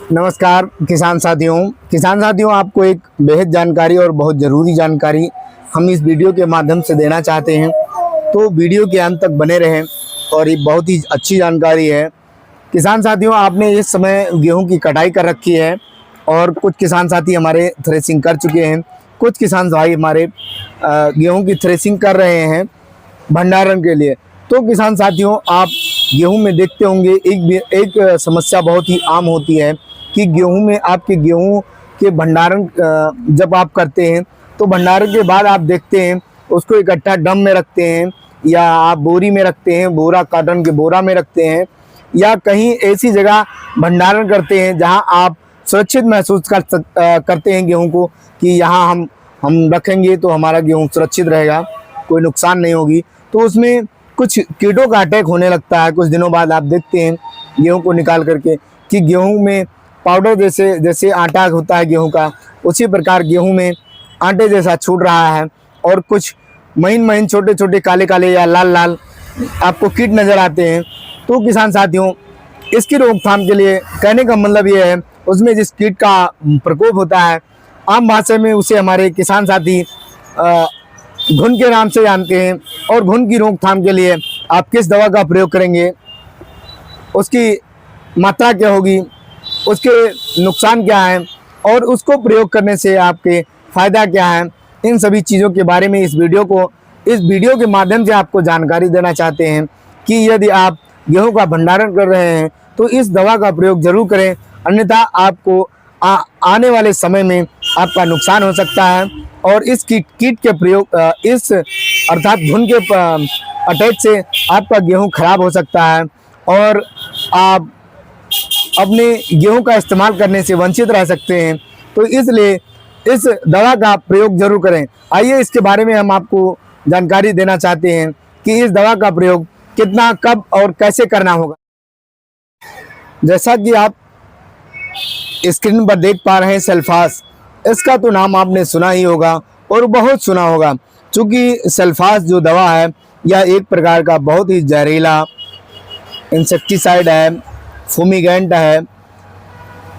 नमस्कार किसान साथियों, आपको एक बेहद जानकारी और बहुत ज़रूरी जानकारी हम इस वीडियो के माध्यम से देना चाहते हैं। तो वीडियो के अंत तक बने रहें और ये बहुत ही अच्छी जानकारी है। किसान साथियों, आपने इस समय गेहूं की कटाई कर रखी है और कुछ किसान साथी हमारे थ्रेसिंग कर चुके हैं। कुछ किसान भाई हमारे गेहूं की थ्रेसिंग कर रहे हैं भंडारण के लिए। तो किसान साथियों, आप गेहूं में देखते होंगे एक समस्या बहुत ही आम होती है कि गेहूं में आपके गेहूं के भंडारण जब आप करते हैं तो भंडारण के बाद आप देखते हैं उसको इकट्ठा ड्रम में रखते हैं या आप बोरी में रखते हैं, बोरा कॉटन के बोरा में रखते हैं या कहीं ऐसी जगह भंडारण करते हैं जहां आप सुरक्षित महसूस करते हैं गेहूं को कि यहाँ हम रखेंगे तो हमारा गेहूं सुरक्षित रहेगा, कोई नुकसान नहीं होगी। तो उसमें कुछ कीटों का अटैक होने लगता है। कुछ दिनों बाद आप देखते हैं गेहूं को निकाल करके कि गेहूं में पाउडर जैसे आटा होता है गेहूं का, उसी प्रकार गेहूं में आटे जैसा छूट रहा है और कुछ महीन छोटे छोटे काले काले या लाल लाल आपको कीट नज़र आते हैं। तो किसान साथियों, इसकी रोकथाम के लिए कहने का मतलब ये है, उसमें जिस कीट का प्रकोप होता है आम भाषा में उसे हमारे किसान साथी घुन के नाम से जानते हैं। और घुन की रोकथाम के लिए आप किस दवा का प्रयोग करेंगे, उसकी मात्रा क्या होगी, उसके नुकसान क्या हैं और उसको प्रयोग करने से आपके फ़ायदा क्या है, इन सभी चीज़ों के बारे में इस वीडियो के माध्यम से आपको जानकारी देना चाहते हैं कि यदि आप गेहूं का भंडारण कर रहे हैं तो इस दवा का प्रयोग जरूर करें, अन्यथा आपको आने वाले समय में आपका नुकसान हो सकता है। और इस कीट के प्रयोग अर्थात घुन के अटैक से आपका गेहूं खराब हो सकता है और आप अपने गेहूं का इस्तेमाल करने से वंचित रह सकते हैं। तो इसलिए इस दवा का प्रयोग जरूर करें। आइए इसके बारे में हम आपको जानकारी देना चाहते हैं कि इस दवा का प्रयोग कितना, कब और कैसे करना होगा। जैसा कि आप स्क्रीन पर देख पा रहे हैं सल्फास, इसका तो नाम आपने सुना ही होगा और बहुत सुना होगा, क्योंकि सल्फास जो दवा है यह एक प्रकार का बहुत ही जहरीला इंसेक्टिसाइड है, फूमिगेंट है।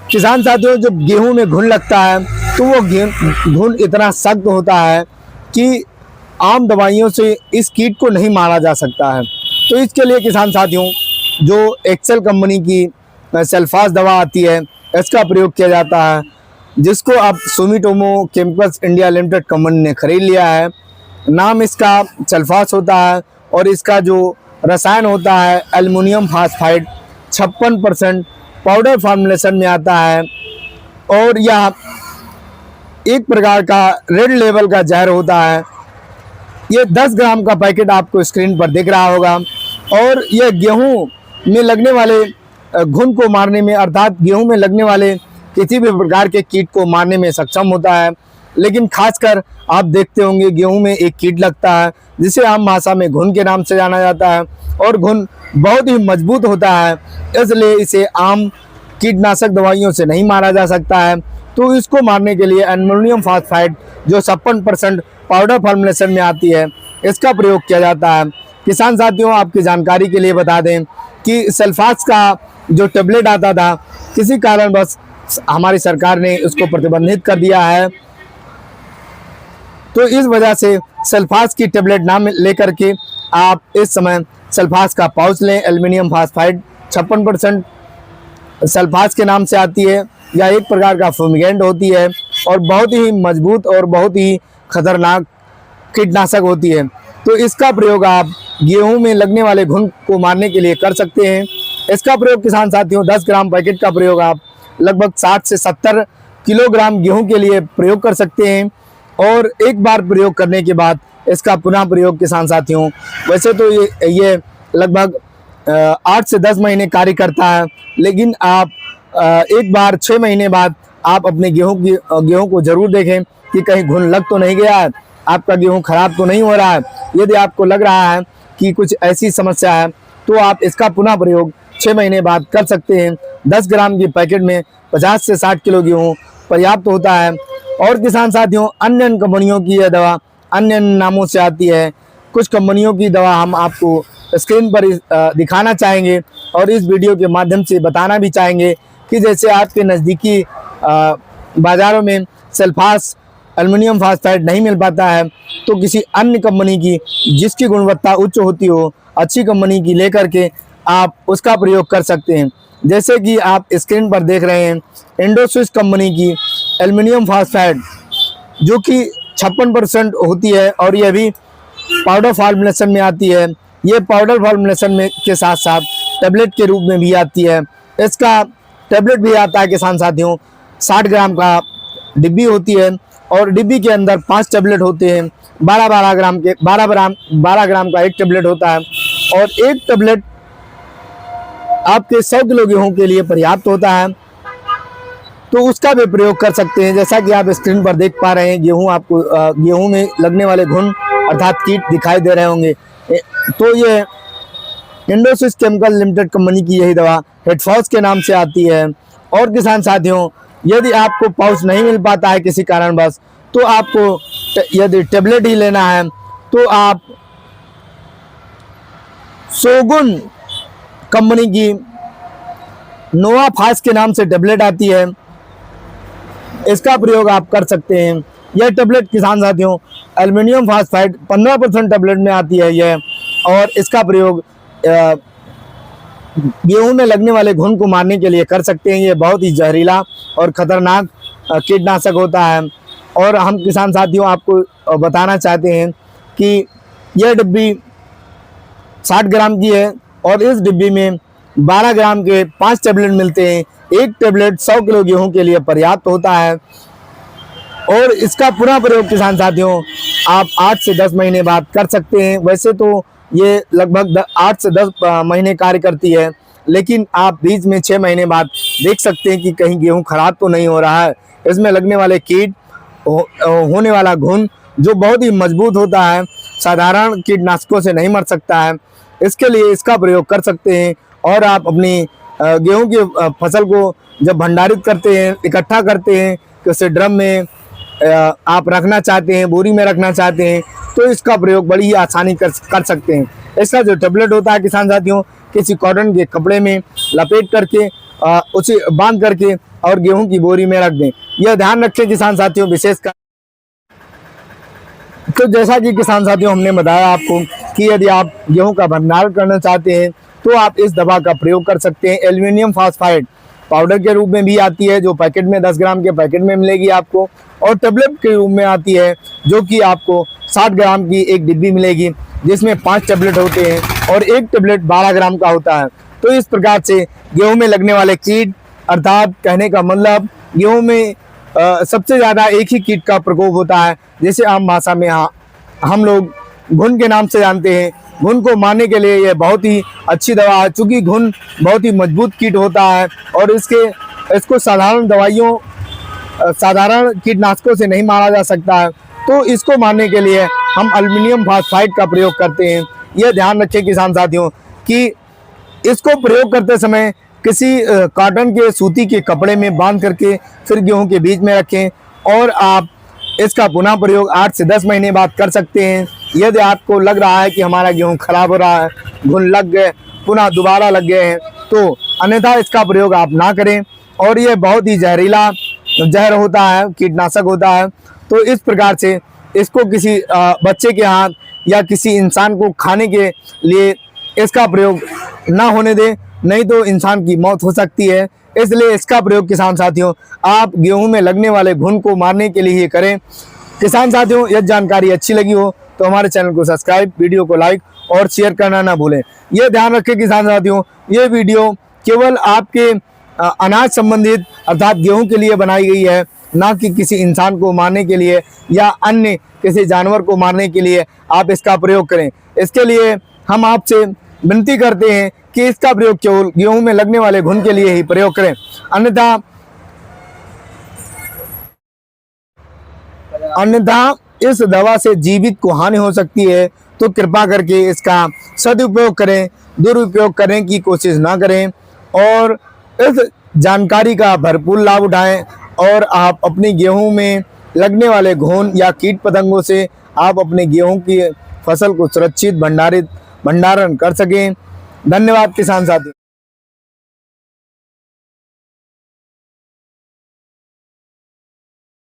किसान साथियों, जब गेहूं में घुन लगता है तो वो घुन इतना सख्त होता है कि आम दवाइयों से इस कीट को नहीं मारा जा सकता है। तो इसके लिए किसान साथियों, जो एक्सेल कंपनी की सल्फास दवा आती है इसका प्रयोग किया जाता है, जिसको अब Sumitomo chemicals India limited company ने खरीद लिया है। नाम इसका सल्फास होता है और इसका जो रसायन होता है एल्युमिनियम फास्फाइड 56% पाउडर फॉर्मुलेशन में आता है और यह एक प्रकार का रेड लेवल का जहर होता है। ये 10 ग्राम का पैकेट आपको स्क्रीन पर दिख रहा होगा और यह गेहूं में लगने वाले घुन को मारने में, अर्थात गेहूं में लगने वाले किसी भी प्रकार के कीट को मारने में सक्षम होता है। लेकिन खासकर आप देखते होंगे गेहूं में एक कीट लगता है जिसे आम भाषा में घुन के नाम से जाना जाता है और घुन बहुत ही मजबूत होता है, इसलिए इसे आम कीटनाशक दवाइयों से नहीं मारा जा सकता है। तो इसको मारने के लिए एल्युमिनियम फास्फाइड जो 56% पाउडर फॉर्मुलेशन में आती है, इसका प्रयोग किया जाता है। किसान साथियों, आपकी जानकारी के लिए बता दें कि सल्फास का जो टेबलेट आता था, किसी कारणवश हमारी सरकार ने उसको प्रतिबंधित कर दिया है। तो इस वजह से सल्फास की टेबलेट ना लेकर के आप इस समय सल्फास का पाउच लें। एल्युमिनियम फास्फाइड 56% सल्फास के नाम से आती है, या एक प्रकार का फूमिगेंट होती है और बहुत ही मजबूत और बहुत ही खतरनाक कीटनाशक होती है। तो इसका प्रयोग आप गेहूं में लगने वाले घुन को मारने के लिए कर सकते हैं। इसका प्रयोग किसान साथियों, 10 ग्राम पैकेट का प्रयोग आप लगभग 60 से 70 किलोग्राम गेहूं के लिए प्रयोग कर सकते हैं और एक बार प्रयोग करने के बाद इसका पुनः प्रयोग किसान साथियों, वैसे तो ये लगभग 8 से 10 महीने कार्य करता है, लेकिन आप एक बार 6 महीने बाद आप अपने गेहूं को जरूर देखें कि कहीं घुन लग तो नहीं गया है, आपका गेहूं खराब तो नहीं हो रहा है। यदि आपको लग रहा है कि कुछ ऐसी समस्या है तो आप इसका पुनः प्रयोग 6 महीने बाद कर सकते हैं। 10 ग्राम की पैकेट में 50 से 60 किलो गेहूँ पर्याप्त होता है। और किसान साथियों, अन्य कंपनियों की यह दवा अन्य नामों से आती है। कुछ कंपनियों की दवा हम आपको स्क्रीन पर दिखाना चाहेंगे और इस वीडियो के माध्यम से बताना भी चाहेंगे कि जैसे आपके नज़दीकी बाज़ारों में सल्फास एल्युमिनियम फास्फाइड नहीं मिल पाता है, तो किसी अन्य कंपनी की जिसकी गुणवत्ता उच्च होती हो, अच्छी कंपनी की लेकर के आप उसका प्रयोग कर सकते हैं। जैसे कि आप स्क्रीन पर देख रहे हैं इंडोस्विस कंपनी की एल्युमिनियम फास्फाइड, जो कि 56% होती है और यह भी पाउडर फॉर्मुलेशन में आती है। ये पाउडर फॉर्मुलेशन में के साथ साथ टेबलेट के रूप में भी आती है। इसका टेबलेट भी आता है किसान साथियों, 60 ग्राम का डिब्बी होती है और डिब्बी के अंदर 5 टेबलेट होते हैं। 12 ग्राम का एक टेबलेट होता है और एक टेबलेट आपके 100 किलो गेहूँ के लिए पर्याप्त होता है, तो उसका भी प्रयोग कर सकते हैं। जैसा कि आप स्क्रीन पर देख पा रहे हैं, गेहूँ में लगने वाले घुन अर्थात कीट दिखाई दे रहे होंगे। तो ये इंडोसिस केमिकल लिमिटेड कंपनी की यही दवा हेडफॉस के नाम से आती है। और किसान साथियों, यदि आपको पाउच नहीं मिल पाता है किसी कारणवश, तो आपको यदि टेबलेट ही लेना है तो आप शोगुन कंपनी की नोवा फास्ट के नाम से टेबलेट आती है, इसका प्रयोग आप कर सकते हैं। यह टेबलेट किसान साथियों एल्युमिनियम फास्फाइड 15% टेबलेट में आती है यह, और इसका प्रयोग गेहूं में लगने वाले घुन को मारने के लिए कर सकते हैं। ये बहुत ही जहरीला और खतरनाक कीटनाशक होता है। और हम किसान साथियों आपको बताना चाहते हैं कि यह डिब्बी 60 ग्राम की है और इस डिब्बी में 12 ग्राम के 5 टेबलेट मिलते हैं। एक टेबलेट 100 किलो गेहूं के लिए पर्याप्त होता है और इसका पुनः प्रयोग किसान साथियों आप 8 से 10 महीने बाद कर सकते हैं। वैसे तो ये लगभग 8 से 10 महीने कार्य करती है, लेकिन आप बीच में 6 महीने बाद देख सकते हैं कि कहीं गेहूं खराब तो नहीं हो रहा है। इसमें लगने वाले कीट, होने वाला घुन जो बहुत ही मजबूत होता है, साधारण कीटनाशकों से नहीं मर सकता है। इसके लिए इसका प्रयोग कर सकते हैं। और आप अपनी गेहूं की फसल को जब भंडारित करते हैं, इकट्ठा करते हैं, किसी ड्रम में आप रखना चाहते हैं, बोरी में रखना चाहते हैं, तो इसका प्रयोग बड़ी ही आसानी कर सकते हैं। इसका जो टेबलेट होता है किसान साथियों, किसी कॉटन के कपड़े में लपेट करके उसे बांध करके और गेहूं की बोरी में रख दें। यह ध्यान रखें किसान साथियों विशेषकर। तो जैसा कि किसान साथियों हमने बताया आपको कि यदि आप गेहूं का भंडारण करना चाहते हैं तो आप इस दवा का प्रयोग कर सकते हैं। एल्युमिनियम फास्फाइड पाउडर के रूप में भी आती है, जो पैकेट में 10 ग्राम के पैकेट में मिलेगी आपको, और टेबलेट के रूप में आती है जो कि आपको 60 ग्राम की एक डिब्बी मिलेगी, जिसमें 5 टेबलेट होते हैं और एक टेबलेट 12 ग्राम का होता है। तो इस प्रकार से गेहूं में लगने वाले कीट, अर्थात कहने का मतलब गेहूं में सबसे ज़्यादा एक ही कीट का प्रकोप होता है, जैसे आम भाषा में हम लोग घुन के नाम से जानते हैं। घुन को मारने के लिए यह बहुत ही अच्छी दवा है, चूँकि घुन बहुत ही मजबूत कीट होता है और इसको साधारण कीटनाशकों से नहीं मारा जा सकता है। तो इसको मारने के लिए हम एल्युमिनियम फास्फाइड का प्रयोग करते हैं। यह ध्यान रखें किसान साथियों कि इसको प्रयोग करते समय किसी कॉटन के सूती के कपड़े में बांध करके फिर गेहूं के बीच में रखें और आप इसका पुनः प्रयोग 8 से 10 महीने बाद कर सकते हैं। यदि आपको लग रहा है कि हमारा गेहूं खराब हो रहा है, घुन लग गए, पुनः दोबारा लग गए हैं, तो अन्यथा इसका प्रयोग आप ना करें। और ये बहुत ही जहरीला जहर होता है, कीटनाशक होता है। तो इस प्रकार से इसको किसी बच्चे के हाथ या किसी इंसान को खाने के लिए इसका प्रयोग ना होने दें, नहीं तो इंसान की मौत हो सकती है। इसलिए इसका प्रयोग किसान साथियों आप गेहूं में लगने वाले घुन को मारने के लिए ही करें। किसान साथियों, यह जानकारी अच्छी लगी हो तो हमारे चैनल को सब्सक्राइब, वीडियो को लाइक और शेयर करना ना भूलें। यह ध्यान रखें किसान साथियों, ये वीडियो केवल आपके अनाज संबंधित अर्थात गेहूं के लिए बनाई गई है, ना कि किसी इंसान को मारने के लिए या अन्य किसी जानवर को मारने के लिए आप इसका प्रयोग करें। इसके लिए हम आपसे विनती करते हैं कि इसका प्रयोग केवल गेहूं में लगने वाले घुन के लिए ही प्रयोग करें, अन्यथा इस दवा से जीवित को हानि हो सकती है। तो कृपा करके इसका सदुपयोग करें, दुरुपयोग करने की कोशिश ना करें और इस जानकारी का भरपूर लाभ उठाएं और आप अपनी गेहूं में लगने वाले घुन या कीट पतंगों से आप अपने गेहूं की फसल को सुरक्षित भंडारण कर सकें। धन्यवाद किसान साथी।